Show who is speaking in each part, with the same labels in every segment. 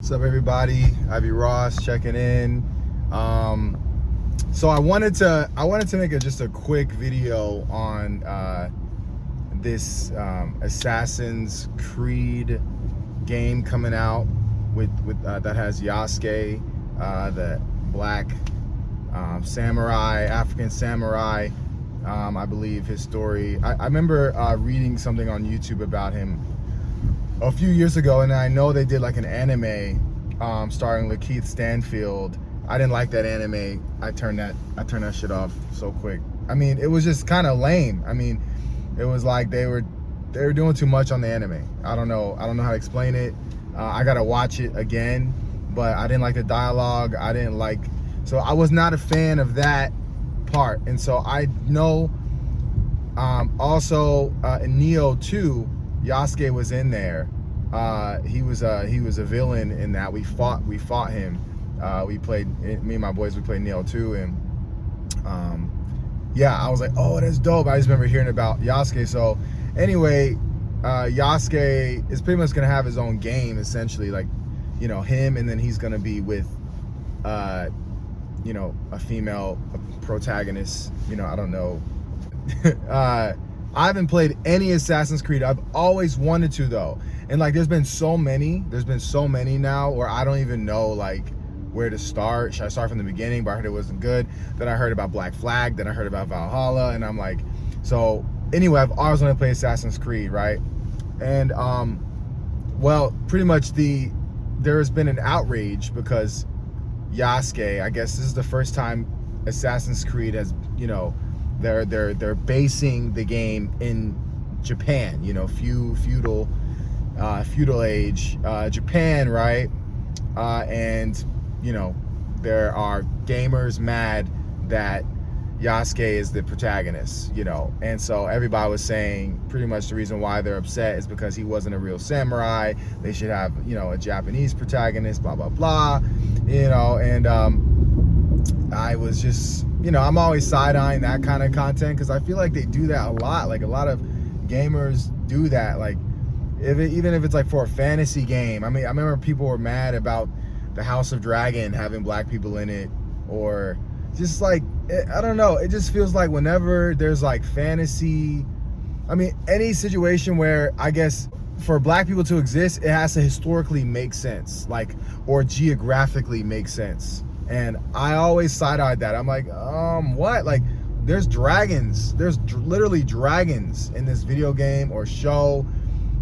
Speaker 1: What's up, everybody? Ivy Ross checking in. So I wanted to make just a quick video on this Assassin's Creed game coming out with that has Yasuke, the black samurai, African samurai. I believe his story. I remember reading something on YouTube about him a few years ago, and I know they did like an anime starring Lakeith Stanfield. I didn't like that anime. I turned that shit off so quick. I mean, it was just kind of lame. I mean, it was like they were doing too much on the anime. I don't know how to explain it. I gotta watch it again, but I didn't like the dialogue. So I was not a fan of that part. And so I know also in Neo 2, Yasuke was in there. He was a villain in that. We fought him. Me and my boys, we played Neo 2, and yeah, I was like, oh, that's dope. I just remember hearing about Yasuke. So anyway, Yasuke is pretty much gonna have his own game, essentially, like, you know, him, and then he's gonna be with you know, a female protagonist. You know, I don't know. I haven't played any Assassin's Creed. I've always wanted to, though. And like, there's been so many now where I don't even know like where to start. Should I start from the beginning? But I heard it wasn't good. Then I heard about Black Flag. Then I heard about Valhalla, and I'm like, so anyway, I've always wanted to play Assassin's Creed, right? And well, pretty much there has been an outrage because Yasuke, I guess this is the first time Assassin's Creed has, you know, they're basing the game in Japan, you know, feudal age Japan, right? And you know, there are gamers mad that Yasuke is the protagonist, you know, and so everybody was saying pretty much the reason why they're upset is because he wasn't a real samurai. They should have, you know, a Japanese protagonist, blah blah blah, you know. And I was just, you know, I'm always side-eyeing that kind of content because I feel like they do that a lot. Like, a lot of gamers do that. Like, even if it's like for a fantasy game. I mean, I remember people were mad about the House of Dragon having black people in it, or just like, I don't know. It just feels like whenever there's like fantasy, I mean, any situation where, I guess, for black people to exist, it has to historically make sense, like, or geographically make sense. And I always side-eyed that. I'm like, what? Like, there's dragons. There's literally dragons in this video game or show,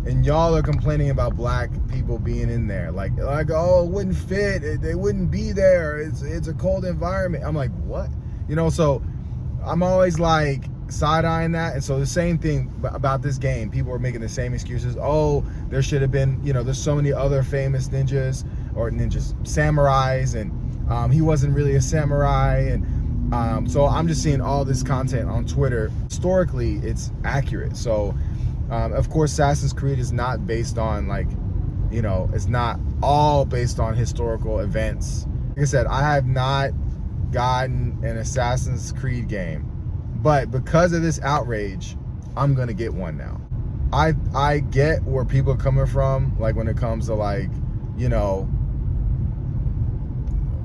Speaker 1: and y'all are complaining about black people being in there. Like, oh, it wouldn't fit. They wouldn't be there. It's a cold environment. I'm like, what? You know, so I'm always like side-eyeing that. And so the same thing about this game. People are making the same excuses. Oh, there should have been, you know, there's so many other famous samurais, and he wasn't really a samurai. And so I'm just seeing all this content on Twitter. Historically, it's accurate. So of course, Assassin's Creed is not based on, like, you know, it's not all based on historical events. Like I said, I have not gotten an Assassin's Creed game, but because of this outrage, I'm gonna get one now. I get where people are coming from, like, when it comes to, like, you know,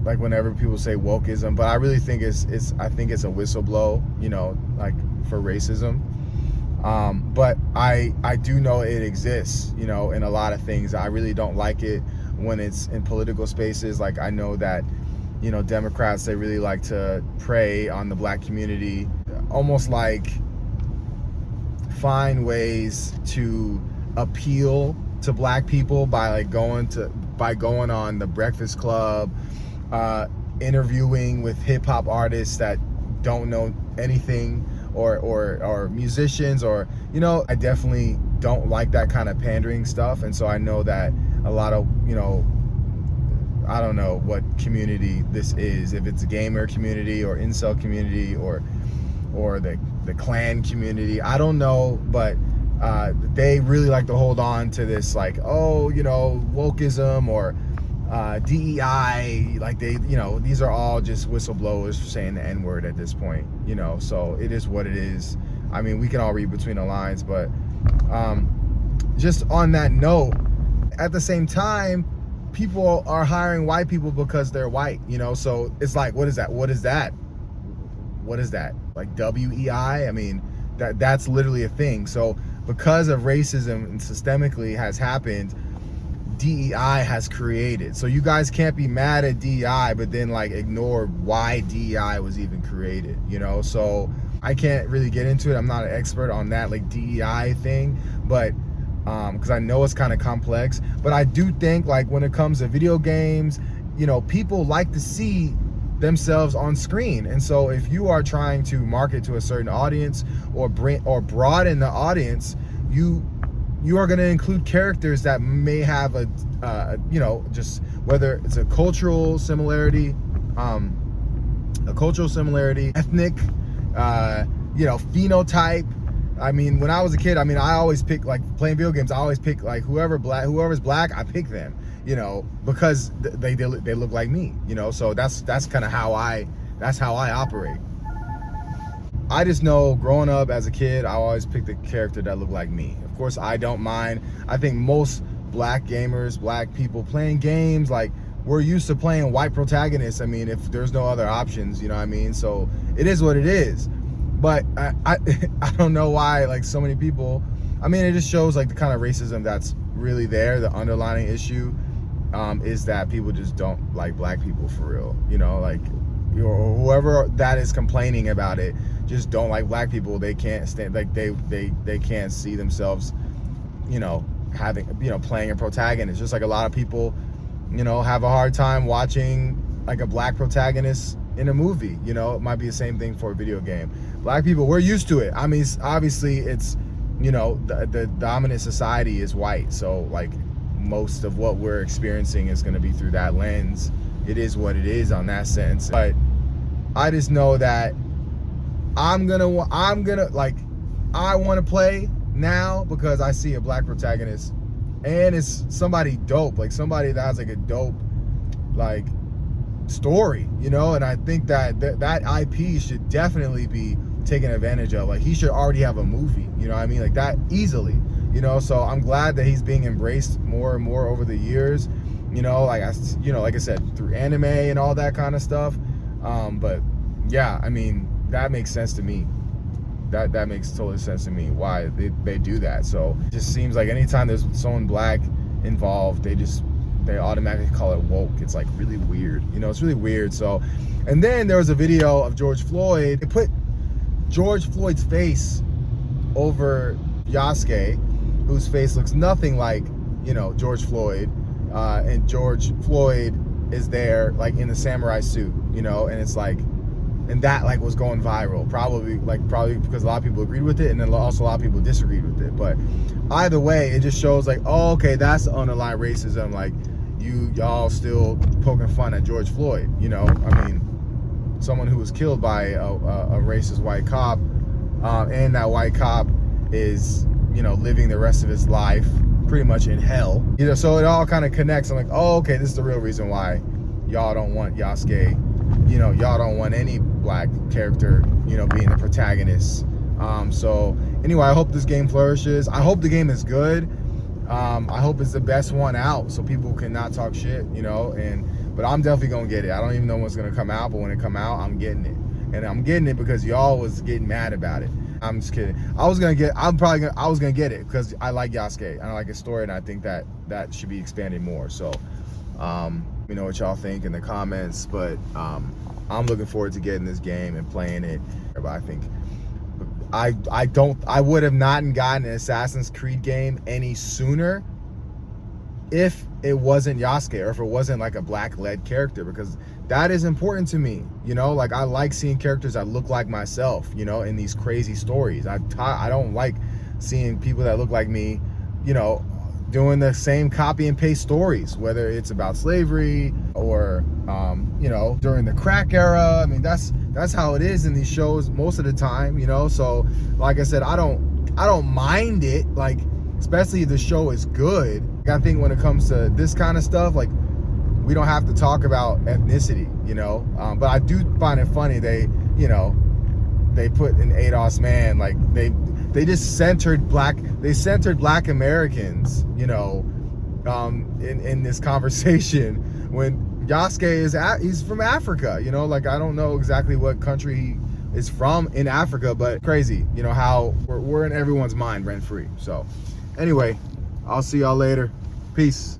Speaker 1: like whenever people say wokeism, but I really think I think it's a whistleblow, you know, like, for racism. But I do know it exists, you know, in a lot of things. I really don't like it when it's in political spaces. Like, I know that, you know, Democrats, they really like to prey on the black community, almost like find ways to appeal to black people by like going on the Breakfast Club, interviewing with hip-hop artists that don't know anything, or musicians, or, you know, I definitely don't like that kind of pandering stuff. And so I know that a lot of, you know, I don't know what community this is, if it's a gamer community or incel community or the clan community, I don't know, but they really like to hold on to this, like, oh, you know, wokeism or DEI, like, they, you know, these are all just whistleblowers saying the N-word at this point, you know. So it is what it is. I mean, we can all read between the lines, but just on that note, at the same time, people are hiring white people because they're white, you know? So it's like, what is that? What is that? What is that? Like WEI? I mean, that's literally a thing. So because of racism and systemically has happened, DEI has created. So you guys can't be mad at DEI, but then like ignore why DEI was even created, you know? So I can't really get into it. I'm not an expert on that like DEI thing, but because I know it's kind of complex. But I do think like when it comes to video games, you know, people like to see themselves on screen. And so if you are trying to market to a certain audience or broaden the audience, you are going to include characters that may have a you know, just whether it's a cultural similarity, ethnic, you know, phenotype. I mean, when I was a kid, I mean, I always pick, like playing video games, I always pick like whoever's black, I pick them, you know, because they look like me, you know. So that's kind of how I operate. I just know growing up as a kid, I always picked a character that looked like me. Of course, I don't mind. I think most black gamers, black people playing games, like we're used to playing white protagonists. I mean, if there's no other options, you know what I mean? So it is what it is. But I don't know why like so many people, I mean, it just shows like the kind of racism that's really there. The underlying issue is that people just don't like black people for real, you know, like or whoever that is complaining about it just don't like black people. They can't stand, like they can't see themselves, you know, having, you know, playing a protagonist. Just like a lot of people, you know, have a hard time watching like a black protagonist in a movie, you know. It might be the same thing for a video game. Black people, we're used to it. I mean, obviously it's, you know, the dominant society is white, so like most of what we're experiencing is going to be through that lens. It is what it is on that sense. But I just know that I'm gonna like, I want to play now because I see a black protagonist and it's somebody dope, like somebody that has like a dope like story, you know. And I think that that IP should definitely be taken advantage of. Like he should already have a movie, you know what I mean, like that easily, you know. So I'm glad that he's being embraced more and more over the years, you know, like like I said, through anime and all that kind of stuff. But yeah, I mean, that makes sense to me. That makes total sense to me why they do that. So it just seems like anytime there's someone black involved, they automatically call it woke. It's like really weird, you know. It's really weird. So, and then there was a video of George Floyd. They put George Floyd's face over Yasuke, whose face looks nothing like, you know, George Floyd, and George Floyd is there like in the samurai suit, you know. And it's like, and that like was going viral, probably because a lot of people agreed with it, and then also a lot of people disagreed with it. But either way, it just shows like, oh, okay, that's the underlying racism. Like y'all still poking fun at George Floyd, you know. I mean, someone who was killed by a racist white cop, and that white cop is, you know, living the rest of his life pretty much in hell, you know. So it all kind of connects. I'm like, oh, okay, this is the real reason why y'all don't want Yasuke, you know, y'all don't want any black character, you know, being the protagonist. So anyway, I hope this game flourishes. I hope the game is good. I hope it's the best one out so people can not talk shit, you know. But I'm definitely gonna get it. I don't even know when it's gonna come out, but when it come out, I'm getting it. And I'm getting it because y'all was getting mad about it. I'm just kidding. I was gonna get it because I like Yasuke and I like his story, and I think that should be expanded more. So let me know what y'all think in the comments. But I'm looking forward to getting this game and playing it. But I think I would have not gotten an Assassin's Creed game any sooner if it wasn't Yasuke, or if it wasn't like a black led character, because that is important to me, you know. Like I like seeing characters that look like myself, you know, in these crazy stories. I don't like seeing people that look like me, you know, doing the same copy and paste stories, whether it's about slavery or you know, during the crack era. I mean, that's how it is in these shows most of the time, you know. So like I said, I don't mind it, like especially if the show is good. I think when it comes to this kind of stuff, like we don't have to talk about ethnicity, you know. But I do find it funny they put an ADOS man, like they just centered black Americans, you know, in this conversation when Yasuke he's from Africa, you know, like I don't know exactly what country he is from in Africa, but crazy, you know, how we're in everyone's mind rent free. So anyway, I'll see y'all later. Peace.